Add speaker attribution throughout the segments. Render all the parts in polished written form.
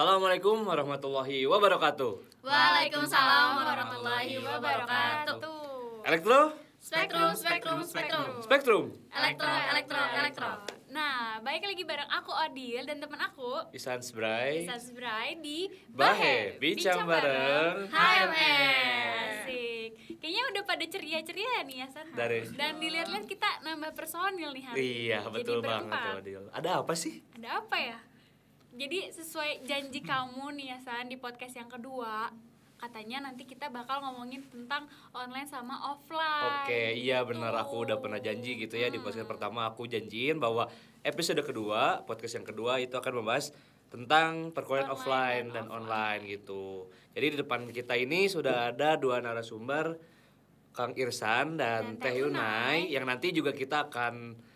Speaker 1: Assalamualaikum warahmatullahi wabarakatuh.
Speaker 2: Waalaikumsalam warahmatullahi wabarakatuh.
Speaker 1: Elektro?
Speaker 2: Spektrum. Elektro.
Speaker 3: Nah, baik lagi bareng aku Odil dan teman aku
Speaker 1: Isan Sbray
Speaker 3: di
Speaker 1: Bahe Bincang Bareng
Speaker 3: HMS. Asik. Kayaknya udah pada ceria-ceria nih ya San. Dan dilihat-lihat kita nambah personil nih hari ini.
Speaker 1: Iya, betul
Speaker 3: Jadi
Speaker 1: banget
Speaker 3: berempat.
Speaker 1: Odil. Ada apa sih?
Speaker 3: Ada apa ya? Jadi sesuai janji kamu nih ya San, di podcast yang kedua katanya nanti kita bakal ngomongin tentang online sama offline.
Speaker 1: Oke, iya benar, aku udah pernah janji gitu ya. Di podcast pertama aku janjiin bahwa episode kedua, podcast yang kedua itu akan membahas tentang perkuliahan offline dan online gitu. Jadi di depan kita ini sudah ada dua narasumber, Kang Irsan dan Teh Yunai, yang nanti juga kita akan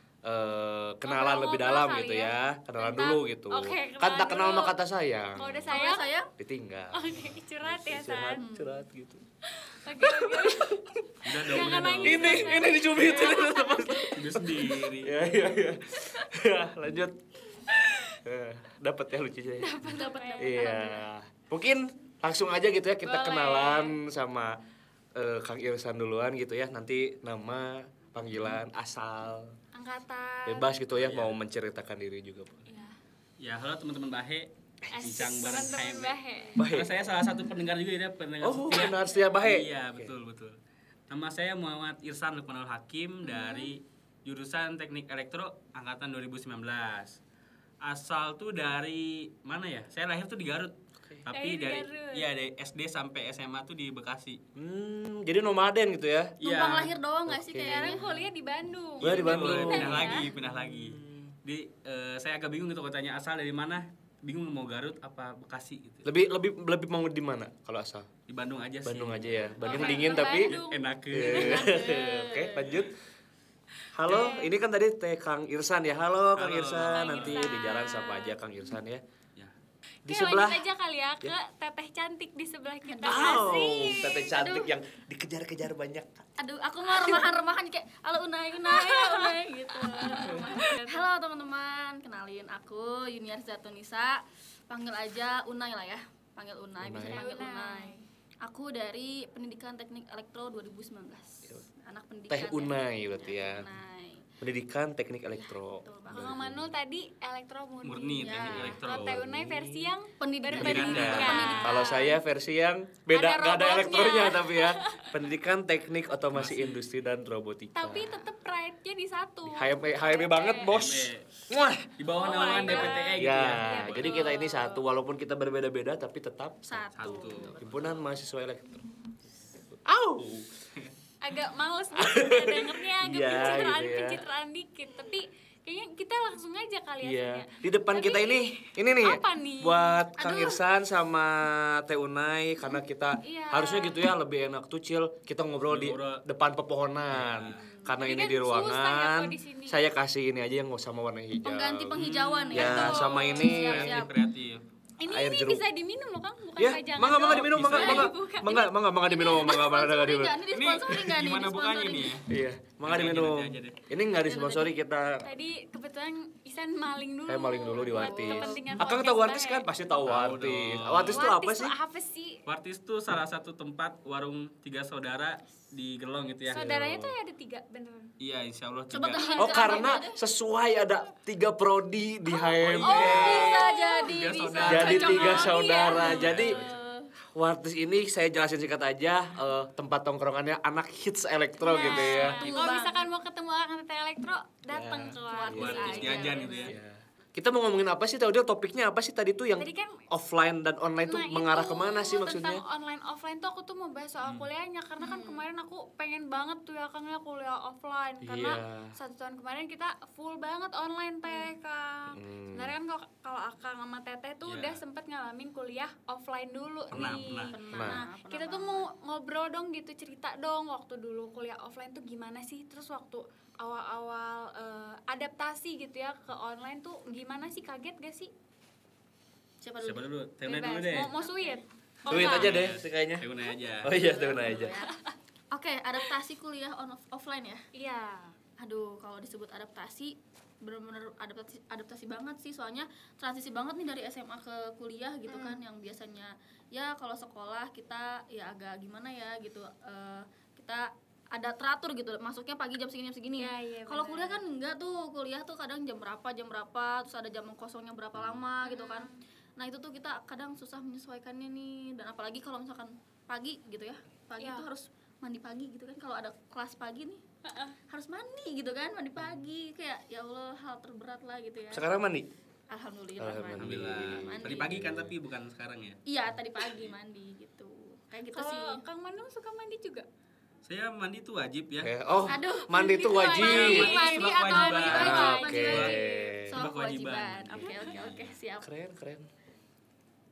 Speaker 1: kenalan lebih dalam gitu ya. Kenalan dulu gitu. Kan tak kenal maka kata sayang.
Speaker 3: Kalau udah sayang
Speaker 1: ditinggal.
Speaker 3: Oke, curhat ya San.
Speaker 1: Curhat gitu.
Speaker 3: Oke.
Speaker 2: Udah
Speaker 3: nangis.
Speaker 1: Ini dicubitin
Speaker 2: Udah sendiri.
Speaker 1: Ya, lanjut. Dapat ya lucunya.
Speaker 3: Dapat.
Speaker 1: Iya. Mungkin langsung aja gitu ya kita
Speaker 3: Boleh.
Speaker 1: kenalan sama Kang Irsan duluan gitu ya. Nanti nama, panggilan, asal,
Speaker 3: Angkatan.
Speaker 1: bebas gitu ya, mau menceritakan diri juga boleh.
Speaker 3: Iya.
Speaker 2: Ya, halo teman-teman Bahe. Bincang bareng
Speaker 3: Teman-teman
Speaker 2: HMS.
Speaker 3: Bahe.
Speaker 1: Bahe.
Speaker 2: Karena saya salah satu pendengar juga ya, pendengar
Speaker 1: Oh,
Speaker 2: setia.
Speaker 1: benar setia Bahe.
Speaker 2: Iya,
Speaker 1: Oke.
Speaker 2: betul. Nama saya Muhammad Irsan Lukmanul Hakim dari jurusan Teknik Elektro angkatan 2019. Asal tuh dari mana ya? Saya lahir tuh di Garut. Tapi
Speaker 3: Lahir di
Speaker 2: dari
Speaker 3: Garut.
Speaker 2: iya dari SD sampai SMA tuh di Bekasi.
Speaker 1: Jadi nomaden gitu ya.
Speaker 2: Iya.
Speaker 4: Numpang lahir doang gak sih
Speaker 1: Oke.
Speaker 4: kayaknya?
Speaker 3: Sekarang kuliah di Bandung.
Speaker 1: Kuliah di Bandung.
Speaker 2: Pindah lagi. Saya agak bingung gitu kalau tanya asal dari mana. Bingung mau Garut apa Bekasi gitu.
Speaker 1: Lebih mau di mana kalau asal?
Speaker 2: Di Bandung aja sih.
Speaker 1: Bandung aja ya. Bandung
Speaker 3: Oke,
Speaker 1: dingin
Speaker 3: ke
Speaker 1: tapi
Speaker 3: Bandung.
Speaker 2: Enak.
Speaker 1: Oke, lanjut. Halo, ini kan tadi Teh Kang Irsan ya. Halo Kang
Speaker 2: Halo.
Speaker 1: Irsan,
Speaker 3: Kang
Speaker 1: nanti
Speaker 3: Irsan.
Speaker 1: di jalan sapa aja Kang Irsan ya.
Speaker 2: Ya.
Speaker 1: Di
Speaker 3: Oke,
Speaker 1: sebelah
Speaker 3: lanjut aja kali ya ke teteh cantik di sebelah kita.
Speaker 1: Wow,
Speaker 3: Asik.
Speaker 1: Teteh cantik yang dikejar-kejar banyak.
Speaker 4: Aduh, aku mau remahan-remahan kayak halo Unai gitu. Halo teman-teman, kenalin aku Yuniar Zatunisa. Panggil aja Unai lah ya. Panggil Unai, bisa
Speaker 1: Unai.
Speaker 4: panggil Unai. Aku dari Pendidikan Teknik Elektro 2019. Anak pendidikan.
Speaker 1: Teh Unai berarti ya.
Speaker 4: Unai.
Speaker 1: Pendidikan Teknik Elektro.
Speaker 4: Betul banget.
Speaker 3: Kalau Manul tadi elektro murni.
Speaker 2: Murni
Speaker 4: Ya.
Speaker 2: Teknik Elektro.
Speaker 3: Kalau Teh Unai versi yang
Speaker 4: Pendidikan.
Speaker 3: berpendidikan.
Speaker 1: Kalau saya versi yang beda,
Speaker 3: Ada
Speaker 1: nggak ada
Speaker 3: robotnya.
Speaker 1: elektronya tapi ya. Pendidikan Teknik Otomasi Industri dan Robotika.
Speaker 3: Tapi tetap pride-nya di satu.
Speaker 1: HME banget bos. Wah.
Speaker 2: Di bawah
Speaker 3: Oh
Speaker 2: naungan
Speaker 3: my God.
Speaker 2: DPTE gitu
Speaker 1: Ya,
Speaker 2: ya.
Speaker 1: jadi kita ini satu walaupun kita berbeda-beda tapi tetap
Speaker 4: Satu.
Speaker 1: Himpunan Mahasiswa Elektro. Au.
Speaker 3: Agak males gitu dengernya, agak
Speaker 1: Iya,
Speaker 3: pencitraan
Speaker 1: gitu ya.
Speaker 3: pencitraan dikit. Tapi kayaknya kita langsung aja kali ya.
Speaker 1: Iya.
Speaker 3: San, ya.
Speaker 1: Di depan
Speaker 3: Tapi
Speaker 1: kita ini nih.
Speaker 3: apa nih?
Speaker 1: Buat Kang Irsan sama Teh Unai karena kita
Speaker 3: Iya.
Speaker 1: harusnya gitu ya lebih enak tuh chill kita ngobrol di
Speaker 2: Ngobrol.
Speaker 1: depan pepohonan. Karena
Speaker 3: Jadi
Speaker 1: ini
Speaker 3: kan
Speaker 1: di
Speaker 3: susah ya
Speaker 1: ruangan.
Speaker 3: kalau di sini.
Speaker 1: Saya kasih ini aja yang sama warna hijau.
Speaker 4: Pengganti penghijauan
Speaker 1: Ya,
Speaker 4: ya.
Speaker 1: sama ini
Speaker 4: Siap.
Speaker 2: Kreatif.
Speaker 3: Ini
Speaker 1: air
Speaker 3: ini
Speaker 1: jeruk.
Speaker 3: bisa diminum loh Kang, bukan
Speaker 1: Ya,
Speaker 3: pajangan.
Speaker 1: mangga
Speaker 3: doang.
Speaker 1: diminum,
Speaker 2: Bisa.
Speaker 1: mangga diminum, mangga diminum.
Speaker 4: Ini disponsori nggak nih?
Speaker 2: Gimana bukannya
Speaker 4: Disponsori
Speaker 2: nih ya?
Speaker 1: Iya, mangga
Speaker 2: Nanti
Speaker 1: diminum.
Speaker 2: aja deh.
Speaker 1: Ini nggak disponsori kita.
Speaker 3: Tadi kebetulan Isan maling dulu.
Speaker 1: Saya maling dulu di
Speaker 3: buat
Speaker 1: Wartis.
Speaker 3: kepentingan
Speaker 1: Akang
Speaker 3: podcast
Speaker 1: tahu Wartis
Speaker 3: Bahe.
Speaker 1: kan? Pasti tahu
Speaker 2: Tahu
Speaker 1: Wartis.
Speaker 2: dong.
Speaker 1: Wartis itu apa sih?
Speaker 3: Apa sih?
Speaker 2: Wartis tuh salah satu tempat warung 3 saudara di Gelong gitu ya.
Speaker 3: Saudaranya tuh ada 3 beneran.
Speaker 2: Iya, insya Allah
Speaker 4: Coba
Speaker 2: 3.
Speaker 4: kenalin
Speaker 1: Oh,
Speaker 4: ke
Speaker 1: karena
Speaker 4: abang aja.
Speaker 1: sesuai ada 3 prodi di HME.
Speaker 4: Bisa jadi,
Speaker 2: Tiga
Speaker 4: bisa.
Speaker 2: saudara.
Speaker 1: Jadi
Speaker 3: Cocok
Speaker 1: 3
Speaker 3: banget
Speaker 1: saudara.
Speaker 3: ya.
Speaker 1: Jadi Wartis ini saya jelasin singkat aja, tempat tongkrongannya anak hits elektro
Speaker 3: Nah,
Speaker 1: gitu ya.
Speaker 3: Kalau misalkan mau ketemu anak teteh elektro, datang
Speaker 1: Ya.
Speaker 3: ke Wartis
Speaker 2: Wartis
Speaker 3: aja.
Speaker 2: jajan gitu ya.
Speaker 1: Iya. Kita mau ngomongin apa sih? Tadi topiknya apa sih tadi tuh yang
Speaker 3: Tadi kan-
Speaker 1: offline dan online tuh
Speaker 3: Nah,
Speaker 1: mengarah
Speaker 3: itu,
Speaker 1: kemana sih maksudnya?
Speaker 3: Tentang online offline tuh aku tuh mau bahas soal kuliahnya karena kan kemarin aku pengen banget tuh ya Kang ya kuliah offline karena
Speaker 1: Iya.
Speaker 3: 1 tahun kemarin kita full banget online teh Kang. Sebenarnya kan kalau Akang sama Teteh tuh
Speaker 2: Iya.
Speaker 3: udah sempet ngalamin kuliah offline dulu
Speaker 2: Pernah,
Speaker 3: nih.
Speaker 2: pernah.
Speaker 3: Nah, kita tuh mau ngobrol dong gitu, cerita dong waktu dulu kuliah offline tuh gimana sih, terus waktu awal-awal adaptasi gitu ya ke online tuh gimana sih, kaget gak sih?
Speaker 4: Siapa
Speaker 2: Siapa
Speaker 4: dulu?
Speaker 2: dulu? Temen dulu
Speaker 3: Bebas.
Speaker 2: deh.
Speaker 3: Mau sweet? Oh,
Speaker 1: Tweet
Speaker 3: enggak.
Speaker 1: aja deh sih kayaknya.
Speaker 2: Temen aja.
Speaker 1: Oh iya, temen aja.
Speaker 4: Oke, adaptasi kuliah offline ya.
Speaker 3: Iya.
Speaker 4: Aduh, kalau disebut adaptasi benar-benar adaptasi banget sih, soalnya transisi banget nih dari SMA ke kuliah gitu kan, yang biasanya ya kalau sekolah kita ya agak gimana ya gitu, kita ada teratur gitu, masuknya pagi jam segini.
Speaker 3: Iya,
Speaker 4: Kalau
Speaker 3: benar.
Speaker 4: kuliah kan enggak tuh, kuliah tuh kadang jam berapa, terus ada jam kosongnya berapa lama gitu kan. Nah itu tuh kita kadang susah menyesuaikannya nih, dan apalagi kalau misalkan pagi gitu ya, pagi
Speaker 3: Iya.
Speaker 4: tuh harus mandi pagi gitu kan, kalau ada kelas pagi nih harus mandi gitu kan, mandi pagi, kayak ya Allah hal terberat lah gitu ya.
Speaker 1: Sekarang mandi?
Speaker 4: Alhamdulillah
Speaker 1: Alhamdulillah.
Speaker 4: mandi.
Speaker 2: Alhamdulillah. Tadi pagi kan tapi bukan sekarang ya.
Speaker 4: Iya tadi pagi mandi gitu, kayak gitu sih.
Speaker 3: Kalau Kang Manung suka mandi juga?
Speaker 2: Saya mandi tuh wajib ya.
Speaker 1: Oh,
Speaker 4: Aduh,
Speaker 1: mandi itu wajib.
Speaker 3: Mandi
Speaker 2: Sebuah
Speaker 3: atau
Speaker 2: kewajiban.
Speaker 3: mandi
Speaker 1: Oke.
Speaker 4: Soal
Speaker 2: Sebuah kewajiban.
Speaker 4: kewajiban. Oke, siap.
Speaker 1: Keren.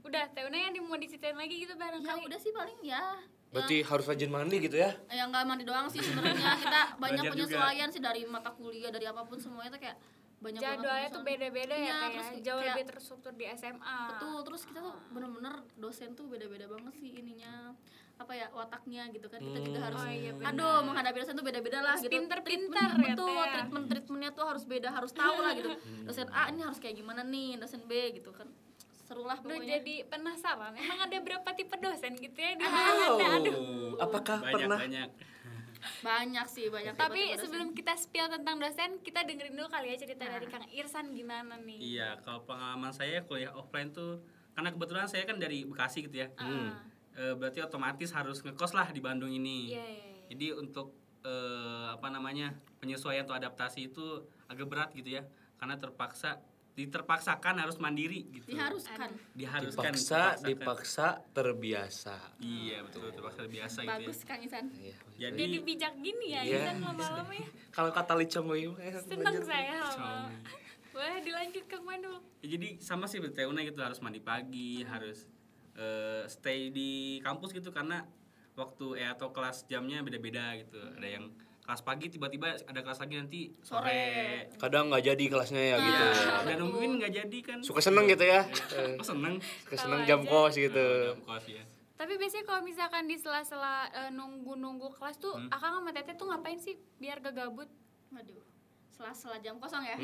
Speaker 3: Udah, Teh Una yang mau diceritain lagi gitu
Speaker 4: Ya
Speaker 3: barangkali.
Speaker 4: udah sih paling ya.
Speaker 1: Berarti harus rajin mandi gitu ya?
Speaker 4: Ya nggak mandi doang sih sebenarnya, kita banyak
Speaker 2: Belajar
Speaker 4: penyesuaian sih dari mata kuliah, dari apapun semuanya tuh kayak banyak banget
Speaker 3: Jadwalnya tuh
Speaker 4: penyesuaian.
Speaker 3: beda-beda ya,
Speaker 4: Iya,
Speaker 3: Teh,
Speaker 4: terus
Speaker 3: ya. Jauh
Speaker 4: kayak-
Speaker 3: lebih terstruktur di SMA.
Speaker 4: Betul, terus kita tuh bener-bener dosen tuh beda-beda banget sih ininya, apa ya, wataknya gitu kan. Kita juga harus
Speaker 3: Oh, iya, benar.
Speaker 4: aduh menghadapi dosen tuh beda-beda lah
Speaker 3: Harus
Speaker 4: gitu.
Speaker 3: pinter-pinter
Speaker 4: Treatmentnya-
Speaker 3: ya,
Speaker 4: betul,
Speaker 3: Teh, ya.
Speaker 4: treatmentnya tuh harus beda, harus tahu lah gitu. Dosen A ini harus kayak gimana nih, dosen B gitu kan. Seru lah
Speaker 3: Udah
Speaker 4: pokoknya.
Speaker 3: jadi penasaran, emang ada berapa tipe dosen gitu ya di
Speaker 1: Apakah pernah?
Speaker 2: Banyak.
Speaker 4: Banyak sih, banyak
Speaker 3: Tapi
Speaker 4: tipe-tipe dosen.
Speaker 3: sebelum kita spill tentang dosen, kita dengerin dulu kali ya cerita dari Kang Irsan gimana nih.
Speaker 2: Iya, kalau pengalaman saya kuliah offline tuh, karena kebetulan saya kan dari Bekasi gitu ya. Berarti otomatis harus ngekos lah di Bandung ini.
Speaker 3: Iya, iya, iya.
Speaker 2: Jadi untuk penyesuaian atau adaptasi itu agak berat gitu ya, karena diterpaksakan harus mandiri gitu.
Speaker 4: diharuskan.
Speaker 2: Diharuskan.
Speaker 1: Dipaksa terbiasa.
Speaker 2: Iya betul, terpaksa biasa gitu ya.
Speaker 4: Bagus Kang Isan.
Speaker 1: Iya.
Speaker 2: Jadi
Speaker 3: Jadi bijak gini ya,
Speaker 1: Iya.
Speaker 3: Irsan lama-lama ya.
Speaker 1: Kalau kata Licong
Speaker 3: Seneng saya lama. Boleh dilanjut Kang Manung.
Speaker 2: ya jadi sama sih seperti Una gitu, harus mandi pagi, harus stay di kampus gitu, karena waktu atau kelas jamnya beda-beda gitu. Ada yang kelas pagi tiba-tiba ada kelas lagi nanti sore.
Speaker 1: Kadang nggak jadi kelasnya ya gitu.
Speaker 2: Udah nungguin nggak jadi kan.
Speaker 1: Suka seneng gitu ya.
Speaker 2: Oh, seneng.
Speaker 1: Suka seneng jam kos gitu.
Speaker 2: Jam kos ya.
Speaker 3: Tapi biasanya kalau misalkan di sela-sela nunggu-nunggu kelas tuh, Akang sama Teteh tuh ngapain sih biar gak gabut?
Speaker 4: Waduh, sela-sela jam kosong ya.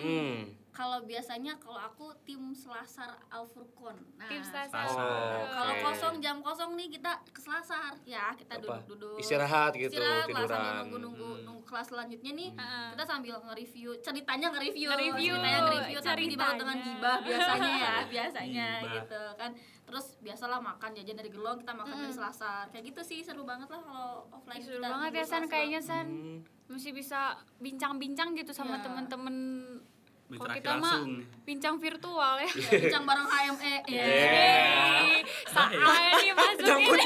Speaker 4: Kalau biasanya kalau aku tim Selasar Al-Furqon. Nah,
Speaker 3: Tim Selasar.
Speaker 4: kalau
Speaker 1: Oke.
Speaker 4: kosong jam kosong nih kita ke Selasar. Ya, kita
Speaker 1: Apa?
Speaker 4: duduk-duduk.
Speaker 1: Istirahat gitu,
Speaker 4: Istirahat lah,
Speaker 1: tiduran.
Speaker 4: sambil nunggu kelas selanjutnya nih. Kita sambil nge-review, ceritanya nge-review.
Speaker 3: Nge-review,
Speaker 4: Ceritanya nge-review tapi dibalut
Speaker 3: ceritanya.
Speaker 4: dengan gibah biasanya ya, biasanya
Speaker 2: Gibah.
Speaker 4: gitu kan. Terus biasalah makan jajan dari Gelong, kita makan dari Selasar. Kayak gitu sih, seru banget lah kalau offline.
Speaker 3: Seru
Speaker 4: kita
Speaker 3: banget ya
Speaker 4: nunggu
Speaker 3: San,
Speaker 4: Selasar.
Speaker 3: kayaknya San. Masih bisa bincang-bincang gitu sama
Speaker 4: Iya.
Speaker 3: temen-temen. Kalau
Speaker 2: Berinteraksi
Speaker 3: kita mah
Speaker 2: langsung.
Speaker 3: bincang virtual ya.
Speaker 4: Bincang bareng HME.
Speaker 3: Saat ini masukin
Speaker 1: Nyangkut.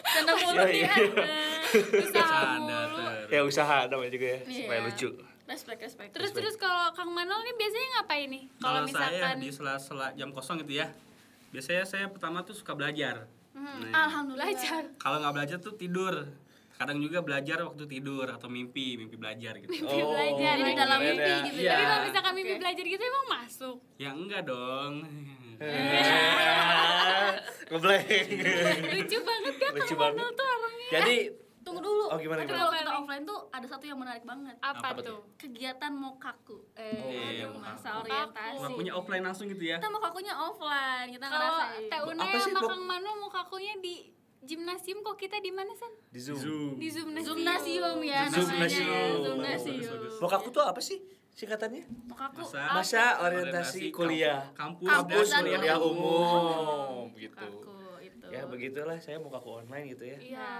Speaker 4: Canda mulut nih kan.
Speaker 3: usaha
Speaker 2: Canda
Speaker 3: mulu.
Speaker 2: ter.
Speaker 1: Ya usaha namanya juga ya,
Speaker 4: Iya.
Speaker 1: supaya lucu.
Speaker 4: Respect.
Speaker 3: Terus kalau Kang Manol nih biasanya ngapain nih?
Speaker 2: Kalau saya
Speaker 3: misalkan
Speaker 2: di sela-sela jam kosong gitu ya, biasanya saya pertama tuh suka belajar. Nah,
Speaker 4: Alhamdulillah.
Speaker 3: belajar.
Speaker 2: kalau nggak belajar tuh tidur. Kadang juga belajar waktu tidur atau mimpi belajar gitu.
Speaker 3: belajar.
Speaker 4: Jadi di dalam
Speaker 1: keren
Speaker 4: mimpi
Speaker 1: ya.
Speaker 4: gitu
Speaker 2: Iya.
Speaker 3: Tapi kalau misalkan mimpi
Speaker 4: Oke.
Speaker 3: belajar gitu emang masuk.
Speaker 2: Ya enggak dong.
Speaker 1: Ngeblank.
Speaker 3: Lucu banget kan
Speaker 1: Lucu
Speaker 3: Kang
Speaker 1: banget.
Speaker 3: Manol tuh orangnya.
Speaker 1: Jadi
Speaker 4: Tunggu dulu.
Speaker 1: Oh, gimana,
Speaker 4: Tapi
Speaker 1: gimana?
Speaker 4: kalau kita offline tuh ada satu yang menarik banget.
Speaker 3: Apa
Speaker 2: Apa
Speaker 3: tuh?
Speaker 4: Kegiatan mokaku.
Speaker 2: Iya,
Speaker 4: Masa
Speaker 2: mokaku.
Speaker 4: orientasi.
Speaker 2: Nggak punya offline langsung gitu ya.
Speaker 4: Kita mokakunya offline, kita
Speaker 3: Kalau
Speaker 4: ngerasain.
Speaker 3: Teh Una
Speaker 1: Apa sih,
Speaker 3: sama
Speaker 1: Bok?
Speaker 3: Kang Manol mau kakunya di gimnasium, kok kita di mana San?
Speaker 1: di Zoom.
Speaker 3: Di Zoomnasium.
Speaker 4: Zoomnasium ya
Speaker 1: Zoomnasium.
Speaker 4: namanya. Zoomnasium.
Speaker 2: Bagus.
Speaker 1: Mokaku tuh apa sih singkatannya?
Speaker 4: Mokaku.
Speaker 2: Masa
Speaker 1: Masa orientasi kuliah.
Speaker 2: kampus,
Speaker 1: Kampus
Speaker 2: dan
Speaker 1: kuliah
Speaker 2: kuliah
Speaker 1: umum gitu.
Speaker 4: Mokaku itu.
Speaker 1: Ya begitulah, saya Mokaku online gitu ya.
Speaker 3: Iya.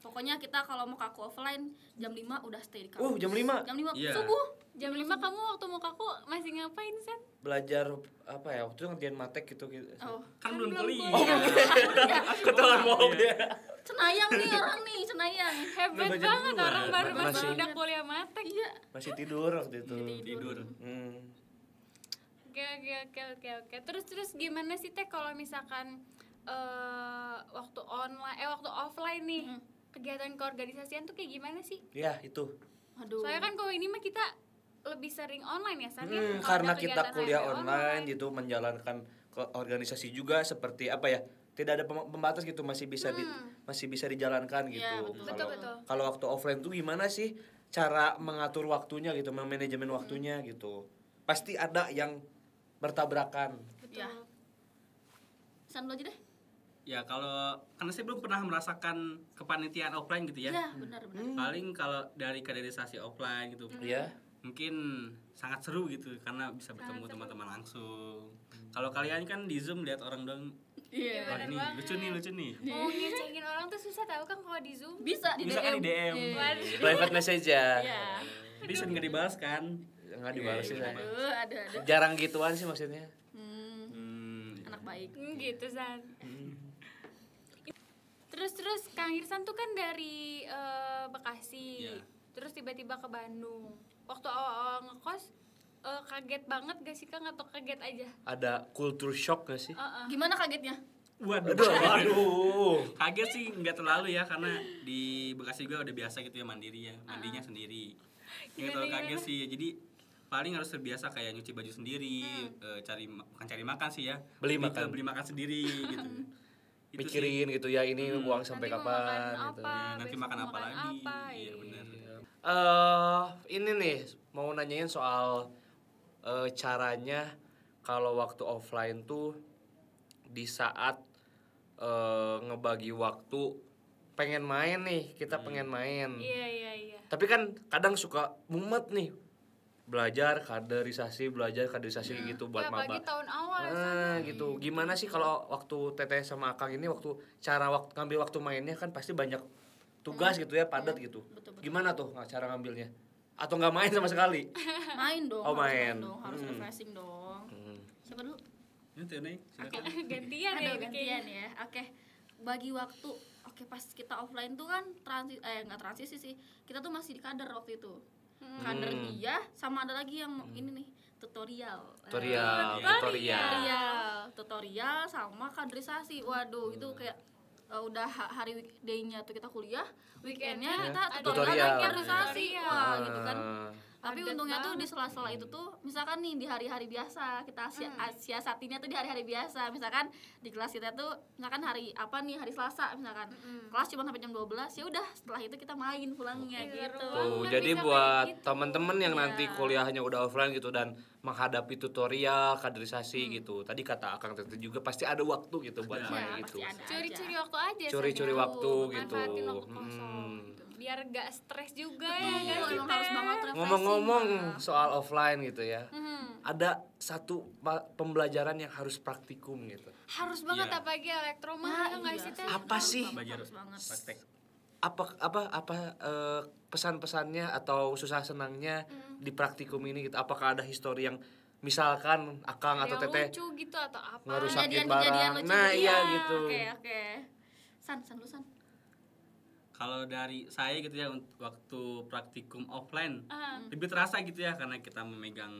Speaker 4: Pokoknya kita kalau mokaku offline jam 5 udah stay di kampus.
Speaker 1: Jam 5
Speaker 4: Jam 5
Speaker 2: Iya.
Speaker 4: subuh.
Speaker 3: Jam 5 kamu waktu mau kaku masih ngapain San?
Speaker 1: belajar apa ya? Waktu itu ngerjain matek gitu.
Speaker 4: Oh,
Speaker 2: kan belum kuliah.
Speaker 1: Ketelan mau dia.
Speaker 4: Cenayang nih orang nih, Cenayang.
Speaker 3: Hebat
Speaker 1: Belajar
Speaker 3: banget
Speaker 1: duluan.
Speaker 3: orang baru
Speaker 1: Masih.
Speaker 3: masuk udah kuliah matek.
Speaker 4: Iya.
Speaker 1: Masih tidur waktu itu.
Speaker 2: Tidur.
Speaker 3: Oke. Terus gimana sih Teh kalau misalkan waktu offline nih kegiatan keorganisasian tuh kayak gimana sih?
Speaker 1: Ya itu.
Speaker 4: Aduh.
Speaker 3: Soalnya kan kalau ini mah kita lebih sering online ya San ya? Kalau
Speaker 1: Karena
Speaker 3: ada
Speaker 1: kita
Speaker 3: kegiatan
Speaker 1: kuliah
Speaker 3: HMP
Speaker 1: online gitu, menjalankan organisasi juga seperti apa ya? Tidak ada pembatas gitu, masih bisa masih bisa dijalankan gitu.
Speaker 4: Iya,
Speaker 3: betul.
Speaker 1: Kalau waktu offline tuh gimana sih? cara mengatur waktunya gitu, memanajemen waktunya gitu. Pasti ada yang bertabrakan.
Speaker 4: Ya. San lo aja deh.
Speaker 2: Ya kalau karena saya belum pernah merasakan kepanitiaan offline gitu ya.
Speaker 4: Ya, benar-benar.
Speaker 2: Paling kalau dari kaderisasi offline gitu.
Speaker 1: Iya.
Speaker 2: Mungkin sangat seru gitu karena bisa bertemu teman-teman langsung. Kalau kalian kan di Zoom lihat orang dong.
Speaker 4: Iya.
Speaker 2: Wah ini lucu nih.
Speaker 3: Mau ngecengin orang tuh susah tahu kan kalau di Zoom.
Speaker 4: Bisa di
Speaker 2: Bisa kan di DM.
Speaker 4: Iya.
Speaker 1: Private message ya.
Speaker 4: Iya.
Speaker 2: Bisa nggak dibalas kan?
Speaker 1: Nggak dibalas sih saya.
Speaker 4: Aduh, ada.
Speaker 1: Jarang gituan sih maksudnya.
Speaker 4: Anak baik.
Speaker 3: Gitu San. Terus Kang Irsan tuh kan dari Bekasi.
Speaker 2: Iya.
Speaker 3: Terus tiba-tiba ke Bandung. Waktu awal-awal ngekos kaget banget gak sih Kang atau kaget aja?
Speaker 1: Ada culture shock gak sih?
Speaker 4: Gimana kagetnya?
Speaker 2: Waduh.
Speaker 1: Aduh.
Speaker 2: Kaget sih nggak terlalu ya karena di Bekasi juga udah biasa gitu ya mandiri ya, mandinya sendiri. Nggak terlalu kaget sih ya, jadi paling harus terbiasa kayak nyuci baju sendiri, bukan cari makan sih ya,
Speaker 1: Beli
Speaker 2: lebih ke
Speaker 1: makan.
Speaker 2: beli makan sendiri gitu. Itu
Speaker 1: Mikirin gitu ya, ini uang sampai
Speaker 3: Nanti mau
Speaker 1: kapan
Speaker 3: makan
Speaker 1: gitu.
Speaker 3: apa,
Speaker 2: nanti
Speaker 3: besok
Speaker 2: makan
Speaker 3: mau
Speaker 2: apa lagi?
Speaker 3: apa,
Speaker 2: Iya
Speaker 3: gitu.
Speaker 2: benar.
Speaker 1: Ini nih mau nanyain soal caranya kalau waktu offline tuh di saat ngebagi waktu pengen main nih, kita pengen main.
Speaker 3: Iya.
Speaker 1: Tapi kan kadang suka mumet nih. Belajar kaderisasi gitu buat
Speaker 3: Ya apalagi
Speaker 1: maba.
Speaker 3: tahun awal.
Speaker 1: Nah, gitu. Gimana sih kalau waktu Teteh sama Akang ini waktu ngambil waktu mainnya kan pasti banyak tugas gitu ya, padat gitu.
Speaker 4: Betul.
Speaker 1: Gimana tuh cara ngambilnya? Atau nggak main sama sekali?
Speaker 4: Main dong.
Speaker 1: Oh,
Speaker 4: harus
Speaker 1: main.
Speaker 4: dong, harus refreshing dong. Siapa dulu?
Speaker 2: Ini tuh nih, silakan.
Speaker 3: Gantian
Speaker 4: Ada
Speaker 3: ya
Speaker 4: gantian ya. Oke. Bagi waktu. Oke, pas kita offline tuh kan nggak transisi sih. Kita tuh masih di kader waktu itu. Kader dia sama ada lagi yang ini nih, tutorial. Tutorial sama kaderisasi. Waduh, itu kayak udah hari weekday-nya tuh kita kuliah, weekend-nya kita tutorial
Speaker 1: Tutorial.
Speaker 4: dan kaderisasi. Wah, gitu kan. Tapi
Speaker 3: Padat
Speaker 4: untungnya tuh di
Speaker 3: banget.
Speaker 4: sela-sela itu tuh misalkan nih di hari-hari biasa kita siasatinya tuh di hari-hari biasa. Misalkan di kelas kita tuh misalkan hari apa nih, hari Selasa misalkan. Kelas cuma sampai jam 12, ya udah setelah itu kita main pulangnya gitu.
Speaker 1: Tuh,
Speaker 3: Kan
Speaker 1: jadi
Speaker 3: bisa
Speaker 1: buat
Speaker 3: kayak gitu.
Speaker 1: temen-temen yang nanti
Speaker 4: Iya.
Speaker 1: kuliahnya udah offline gitu dan menghadapi tutorial, kaderisasi gitu. Tadi kata Akang Teteh juga pasti ada waktu gitu buat
Speaker 2: Ada.
Speaker 1: main
Speaker 4: Ya,
Speaker 1: gitu.
Speaker 4: pasti ada
Speaker 3: Curi-curi
Speaker 4: aja.
Speaker 3: waktu aja.
Speaker 1: Curi-curi
Speaker 3: San, ya.
Speaker 1: waktu gitu.
Speaker 3: Manfaatin waktu kosong gitu. Biar gak stres juga ya
Speaker 4: Betul,
Speaker 3: gak sih
Speaker 4: emang
Speaker 3: Teh?
Speaker 4: harus banget refreshing.
Speaker 1: Ngomong-ngomong
Speaker 4: Mbak.
Speaker 1: soal offline gitu ya.
Speaker 3: Mhm.
Speaker 1: Ada satu pembelajaran yang harus praktikum gitu.
Speaker 3: Harus banget
Speaker 2: Iya.
Speaker 3: apalagi elektro mah
Speaker 4: Nah,
Speaker 3: ya nggak
Speaker 4: iya
Speaker 3: sih Teh?
Speaker 1: Apa sih?
Speaker 2: Belajar
Speaker 4: Harus banget.
Speaker 2: praktek.
Speaker 1: Apa pesan-pesannya atau susah senangnya di praktikum ini gitu. Apakah ada histori yang misalkan Akang atau
Speaker 3: Yang
Speaker 1: Teteh
Speaker 3: lucu gitu atau apa?
Speaker 1: ngerusak
Speaker 4: Kejadian-kejadian
Speaker 1: barang.
Speaker 4: lucu
Speaker 1: Nah,
Speaker 4: gitu.
Speaker 1: iya gitu.
Speaker 4: Oke. San lu San.
Speaker 2: Kalau dari saya gitu ya waktu praktikum offline
Speaker 3: Ah.
Speaker 2: lebih terasa gitu ya karena kita memegang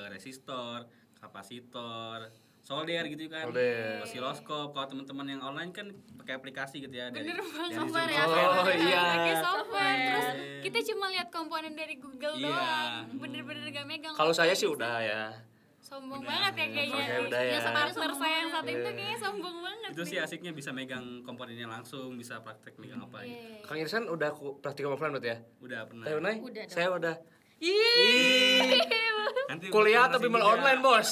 Speaker 2: resistor, kapasitor, solder gitu kan,
Speaker 1: Solder.
Speaker 2: osiloskop. Kalau teman-teman yang online kan pakai aplikasi gitu ya dari
Speaker 3: Bener banget.
Speaker 4: Software
Speaker 2: Zoom
Speaker 4: ya,
Speaker 2: software.
Speaker 1: Oh, iya.
Speaker 3: Pakai software. Terus
Speaker 2: Software.
Speaker 3: kita cuma lihat komponen dari Google
Speaker 2: Iya.
Speaker 3: doang. Bener-bener gak megang.
Speaker 1: Kalau saya
Speaker 3: apa
Speaker 1: sih
Speaker 3: gitu.
Speaker 1: udah ya.
Speaker 3: Sombong
Speaker 2: Udah.
Speaker 3: banget ya kayaknya.
Speaker 1: Kalau saya udah ya.
Speaker 3: Partner saya yang satu itu
Speaker 1: Iya.
Speaker 3: kayaknya sombong banget.
Speaker 2: Itu sih
Speaker 3: nih.
Speaker 2: asiknya bisa megang komponennya langsung, bisa praktek megang apa gitu.
Speaker 3: Iya.
Speaker 1: Kang Irsan udah praktikum offline berarti ya?
Speaker 2: Udah pernah.
Speaker 1: Teh Unai?
Speaker 4: Udah dong.
Speaker 1: Saya udah.
Speaker 2: Nanti
Speaker 1: Kuliah
Speaker 2: masih
Speaker 1: tapi malah
Speaker 2: juga.
Speaker 1: online, Bos.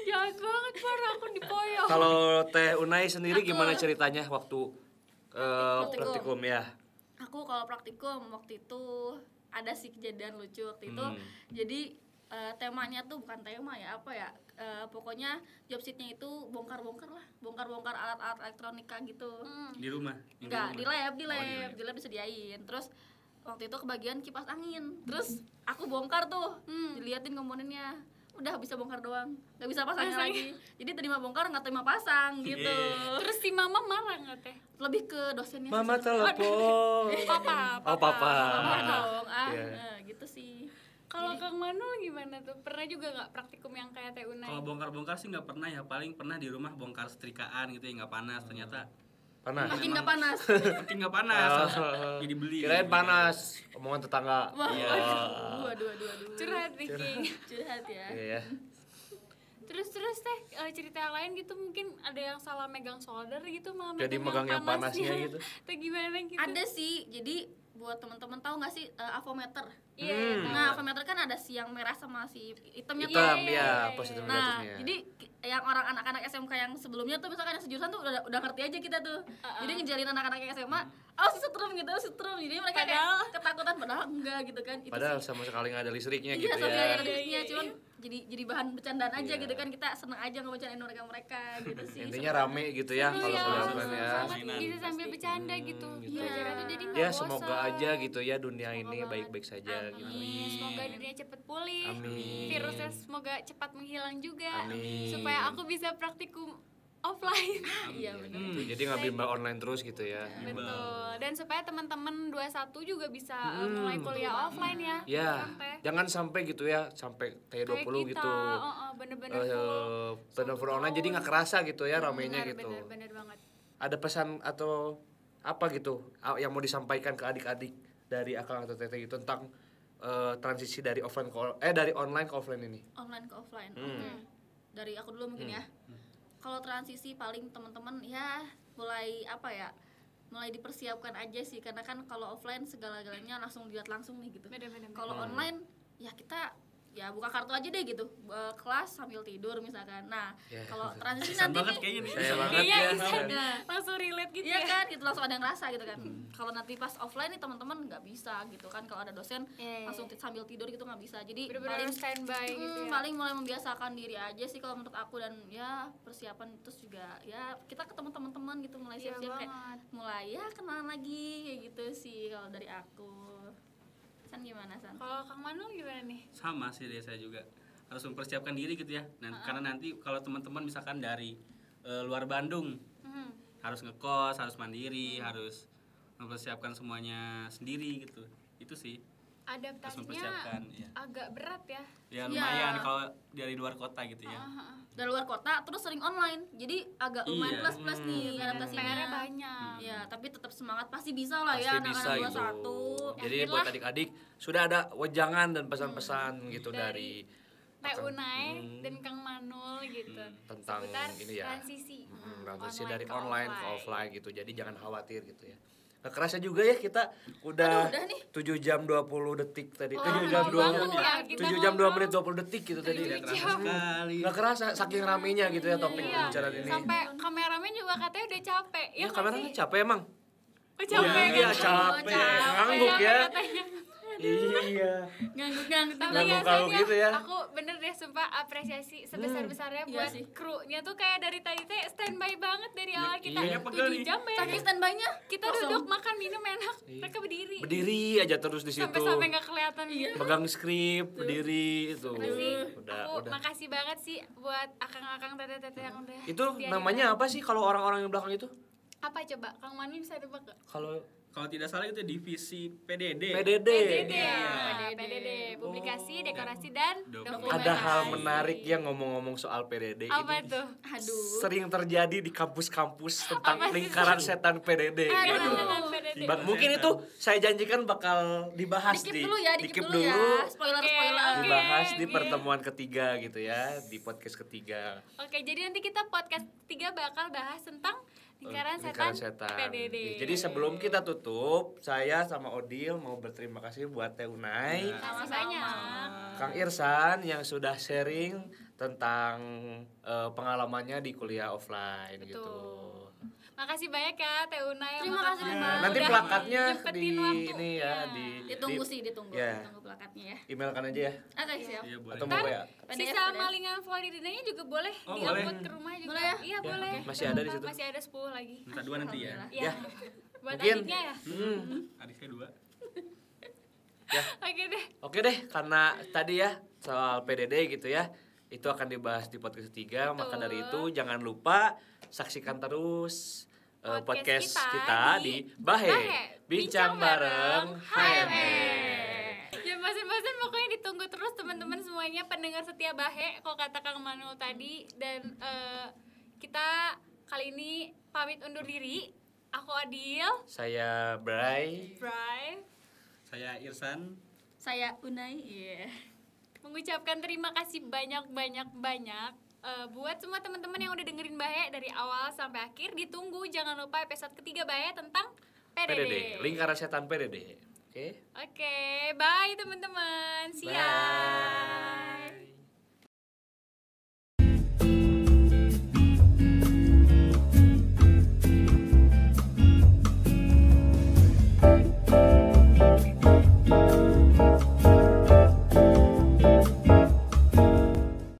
Speaker 3: Jahat banget parah aku dipoyok.
Speaker 1: Kalau Teh Unai sendiri gimana ceritanya waktu praktikum ya?
Speaker 4: Aku kalau praktikum waktu itu ada sih kejadian lucu waktu itu. Jadi temanya tuh bukan tema ya, apa ya? Pokoknya job sheet-nya itu bongkar-bongkar alat-alat elektronika gitu.
Speaker 2: Di rumah. Yang
Speaker 4: Enggak, di
Speaker 2: rumah.
Speaker 4: lab,
Speaker 2: Oh,
Speaker 4: di lab disediain. Terus waktu itu kebagian kipas angin. Terus aku bongkar tuh, diliatin komponennya. Udah bisa bongkar doang, nggak bisa pasangnya lagi. Jadi terima bongkar nggak terima pasang gitu.
Speaker 3: Terus si mama marah nggak Teh?
Speaker 4: Lebih ke dosennya.
Speaker 1: Mama
Speaker 4: sih.
Speaker 1: telepon.
Speaker 3: Papa.
Speaker 1: Oh, papa.
Speaker 4: Mama dong.
Speaker 1: Iya.
Speaker 4: Gitu sih.
Speaker 3: Kalau Kang Manul gimana tuh? Pernah juga nggak praktikum yang kayak Teh Unai?
Speaker 2: Kalau bongkar-bongkar sih nggak pernah ya, paling pernah di rumah bongkar setrikaan gitu ya, nggak panas. Ternyata
Speaker 1: Panas.
Speaker 4: Makin nggak panas.
Speaker 2: makin nggak panas, jadi beli.
Speaker 1: Kirain panas. Omongan tetangga.
Speaker 4: Wah,
Speaker 1: Iya.
Speaker 4: waduh.
Speaker 3: Curhat nih King.
Speaker 4: Curhat ya.
Speaker 1: Iya.
Speaker 3: Terus Teh cerita yang lain gitu mungkin ada yang salah megang solder gitu malah
Speaker 1: Jadi megang yang panasnya gitu.
Speaker 3: Atau gimana gitu?
Speaker 4: Ada sih, jadi buat teman-teman tahu nggak sih avometer?
Speaker 3: Iya.
Speaker 4: Nah, avometer kan ada si yang merah sama si hitamnya tuh.
Speaker 1: Hitam ya, positif
Speaker 4: Nah,
Speaker 1: negatifnya.
Speaker 4: jadi yang orang anak-anak SMK yang sebelumnya tuh misalkan yang sejurusan tuh udah ngerti aja kita tuh. Jadi ngejalin anak-anak yang SMA, oh si setrum gitu, setrum. Jadi mereka kayak ketakutan padahal enggak gitu kan. Itu
Speaker 1: Padahal
Speaker 4: sih.
Speaker 1: sama sekali nggak ada listriknya
Speaker 4: Iya,
Speaker 1: gitu
Speaker 4: sampai
Speaker 1: ya.
Speaker 4: ada listriknya, cuman jadi bahan bercandaan aja
Speaker 1: Iya.
Speaker 4: gitu kan. Kita seneng aja ngebacain mereka gitu sih.
Speaker 1: Intinya rame gitu ya kalau
Speaker 3: Iya,
Speaker 1: kuliah
Speaker 3: seru
Speaker 1: offline ya.
Speaker 3: banget,
Speaker 2: Mainan.
Speaker 3: bisa sambil bercanda gitu.
Speaker 1: gitu.
Speaker 3: Belajar itu jadi nggak
Speaker 1: Ya
Speaker 3: bosan.
Speaker 1: semoga aja gitu ya dunia ini
Speaker 3: banget.
Speaker 1: baik-baik saja gitu.
Speaker 3: Semoga dunia cepet pulih.
Speaker 1: Amin.
Speaker 3: Virusnya semoga cepat menghilang juga.
Speaker 1: Amin.
Speaker 3: Supaya aku bisa praktikum offline.
Speaker 4: Iya benar.
Speaker 1: Jadi nggak bimbel online terus gitu ya.
Speaker 3: Betul. Dan supaya teman-teman 21 juga bisa mulai kuliah offline ya.
Speaker 1: Ya,
Speaker 3: Sampai
Speaker 1: jangan sampai gitu ya, sampai kayak 20
Speaker 3: kita,
Speaker 1: gitu.
Speaker 3: bener-bener full.
Speaker 1: Bener-bener online jadi nggak kerasa gitu ya ramenya
Speaker 3: Bener,
Speaker 1: gitu.
Speaker 3: bener banget.
Speaker 1: Ada pesan atau apa gitu yang mau disampaikan ke adik-adik dari Akang atau Teteh gitu tentang transisi dari dari online ke offline ini?
Speaker 4: Online ke offline. Oke. Dari aku dulu mungkin ya. Kalau transisi paling teman-teman ya mulai apa ya? Mulai dipersiapkan aja sih karena kan kalau offline segala-galanya langsung dilihat langsung nih gitu.
Speaker 3: Bener-bener.
Speaker 4: Kalau online ya kita ya buka kartu aja deh gitu. Kelas sambil tidur misalkan. Nah,
Speaker 1: Ya.
Speaker 4: kalau transisi
Speaker 2: Kesan
Speaker 4: nanti
Speaker 2: banget
Speaker 4: nih
Speaker 2: kayaknya nih.
Speaker 1: Saya banget
Speaker 3: Iya,
Speaker 1: ya.
Speaker 3: iya. Langsung relate gitu
Speaker 4: iya
Speaker 3: ya.
Speaker 4: kan gitu langsung ada yang ngerasa gitu kan. Kalau nanti pas offline nih teman-teman nggak bisa gitu kan. Kalau ada dosen
Speaker 3: Iya.
Speaker 4: langsung sambil tidur gitu nggak bisa. Jadi
Speaker 3: Bener-bener
Speaker 4: paling
Speaker 3: harus standby gitu ya.
Speaker 4: paling mulai membiasakan diri aja sih kalau menurut aku dan ya persiapan terus juga ya kita ketemu teman-teman gitu mulai
Speaker 3: Iya
Speaker 4: siap-siap kayak
Speaker 3: banget.
Speaker 4: mulai ya kenalan lagi kayak gitu sih kalau dari aku. San gimana San?
Speaker 3: Kalau Kang Manul gimana nih?
Speaker 2: Sama sih dari saya juga harus mempersiapkan diri gitu ya. Karena nanti kalau teman-teman misalkan dari luar Bandung harus ngekos, harus mandiri, harus mempersiapkan semuanya sendiri gitu. Itu sih harus
Speaker 3: Adaptasinya
Speaker 2: mempersiapkan ya.
Speaker 3: agak berat ya.
Speaker 2: Ya
Speaker 4: Iya.
Speaker 2: lumayan kalau dari luar kota gitu ya.
Speaker 4: Dari luar kota terus sering online jadi agak lumayan
Speaker 2: Iya.
Speaker 4: plus nih adaptasinya.
Speaker 3: PR-nya banyak.
Speaker 4: Ya tapi tetap semangat pasti bisa lah
Speaker 1: Pasti
Speaker 4: ya
Speaker 1: bisa
Speaker 4: anak-anak
Speaker 1: itu.
Speaker 4: 21.
Speaker 1: Jadi
Speaker 3: Yakin
Speaker 1: buat
Speaker 3: lah.
Speaker 1: adik-adik sudah ada wejangan dan pesan-pesan gitu dari
Speaker 3: Teh Unai dan Kang Manul gitu.
Speaker 1: tentang
Speaker 3: Seputar
Speaker 1: ini ya.
Speaker 3: transisi.
Speaker 1: Transisi dari online ke offline gitu. Jadi jangan khawatir gitu ya. Nggak kerasa juga ya kita udah
Speaker 4: udah nih.
Speaker 1: 7 jam 20 detik tadi.
Speaker 3: Oh,
Speaker 1: 7 jam
Speaker 3: lama
Speaker 1: 2
Speaker 3: banget ya kita
Speaker 1: 7 jam 2
Speaker 3: ngobrol.
Speaker 1: menit 20 detik gitu tadi.
Speaker 3: Tujuh
Speaker 2: Terasa
Speaker 3: jam.
Speaker 2: sekali.
Speaker 1: Nggak kerasa saking ramenya gitu ya topik
Speaker 3: Iya.
Speaker 1: pembicaraan ini.
Speaker 3: Sampai kameramen juga katanya udah capek.
Speaker 1: Ya
Speaker 3: nggak
Speaker 1: kameranya
Speaker 3: sih?
Speaker 1: capek emang.
Speaker 3: Oh, capek
Speaker 1: Iya
Speaker 3: kan?
Speaker 1: capek.
Speaker 4: capek.
Speaker 1: Ngangguk ya.
Speaker 3: Katanya.
Speaker 1: Iya.
Speaker 4: Ngangguk-ngangguk
Speaker 3: Tapi
Speaker 1: Ngangguk-ngangguk
Speaker 3: biasanya
Speaker 1: gitu ya.
Speaker 3: aku bener deh sumpah apresiasi sebesar-besarnya
Speaker 4: Iya
Speaker 3: buat
Speaker 4: sih.
Speaker 3: krunya tuh kayak dari tadi teh standby banget dari awal kita
Speaker 2: iya, pegel
Speaker 3: 7
Speaker 2: nih.
Speaker 3: jam ya.
Speaker 4: Saking standby-nya
Speaker 3: Kita
Speaker 4: kosong.
Speaker 3: duduk makan minum enak, mereka berdiri.
Speaker 1: Berdiri aja terus di situ.
Speaker 3: Sampai-sampai nggak kelihatan gitu.
Speaker 1: Pegang skrip, berdiri itu.
Speaker 3: Makasih.
Speaker 1: Udah,
Speaker 3: Aku
Speaker 1: udah.
Speaker 3: makasih banget sih buat akang-akang teteh-teteh yang udah
Speaker 1: Itu
Speaker 3: setia di
Speaker 1: namanya apa sih kalau orang-orang yang belakang itu?
Speaker 3: belakang. Apa coba? Kang Manu bisa tebak gak?
Speaker 1: Kalau
Speaker 2: Kalau tidak salah itu divisi PDD.
Speaker 1: PDD.
Speaker 3: PDD.
Speaker 2: Iya.
Speaker 3: PDD, publikasi, dekorasi dan
Speaker 2: Dokumentasi.
Speaker 1: Ada hal menarik yang ngomong-ngomong soal PDD
Speaker 3: Apa
Speaker 1: ini
Speaker 3: tuh?
Speaker 4: Aduh.
Speaker 1: sering terjadi di kampus-kampus tentang
Speaker 3: Apa sih?
Speaker 1: lingkaran setan PDD.
Speaker 3: Aduh,
Speaker 1: Gitu.
Speaker 3: PDD.
Speaker 1: Mungkin itu saya janjikan bakal dibahas
Speaker 4: Dikip dulu ya,
Speaker 1: dikip
Speaker 4: dulu ya.
Speaker 3: Oke,
Speaker 4: Spoiler-spoiler.
Speaker 3: oke.
Speaker 1: dibahas di pertemuan ketiga gitu ya, di podcast ketiga.
Speaker 3: Oke, jadi nanti kita podcast 3 bakal bahas tentang lingkaran
Speaker 1: Lingkaran
Speaker 3: setan, PDD.
Speaker 1: Jadi sebelum kita tutup, saya sama Odil mau berterima kasih buat Teh Unai,
Speaker 2: Ya.
Speaker 3: Kasih banyak.
Speaker 1: Kang Irsan yang sudah sharing tentang pengalamannya di kuliah offline
Speaker 3: Betul.
Speaker 1: gitu.
Speaker 3: Makasih banyak ya Teh Unai.
Speaker 4: Terima kasih,
Speaker 3: makasih
Speaker 4: Mbak.
Speaker 1: Nanti
Speaker 3: udah
Speaker 1: plakatnya di
Speaker 3: nyempetin waktu.
Speaker 1: ini ya
Speaker 3: Iya.
Speaker 4: Ditunggu
Speaker 1: di-
Speaker 4: sih, ditunggu.
Speaker 1: ya.
Speaker 4: Ditunggu plakatnya ya.
Speaker 1: emailkan aja ya
Speaker 4: Oke, siap.
Speaker 2: Iya, boleh.
Speaker 1: atau mau
Speaker 3: Kan
Speaker 1: ya.
Speaker 3: sisa malingan Floridinanya juga boleh
Speaker 2: Oh,
Speaker 3: diupload
Speaker 2: boleh.
Speaker 3: ke rumah juga.
Speaker 4: Boleh ya?
Speaker 3: Iya, boleh.
Speaker 1: Masih ada di situ.
Speaker 3: Masih ada 10 lagi.
Speaker 2: Minta 2 nanti ya.
Speaker 3: Iya. Buat
Speaker 1: Mungkin.
Speaker 3: adiknya ya.
Speaker 2: Adik saya 2.
Speaker 3: Oke deh.
Speaker 1: Oke deh, karena tadi ya soal PDD gitu ya, itu akan dibahas di podcast ketiga. Maka dari itu jangan lupa saksikan terus podcast kita di Bahe Bincang Bareng HME.
Speaker 3: Ya bosan-bosan pokoknya ditunggu terus teman-teman semuanya pendengar setia Bahe kok kata Kang Manul tadi dan kita kali ini pamit undur diri. Aku Adil,
Speaker 1: Saya Bray.
Speaker 2: Saya Irsan.
Speaker 4: Saya Unai. Iya.
Speaker 3: Mengucapkan terima kasih banyak buat semua teman-teman yang udah dengerin Bahe dari awal sampai akhir. Ditunggu jangan lupa episode ketiga Bahe tentang PDD.
Speaker 1: PDD, lingkaran setan PDD. Oke.
Speaker 3: Oke, bye teman-teman. See ya.
Speaker 1: Bye.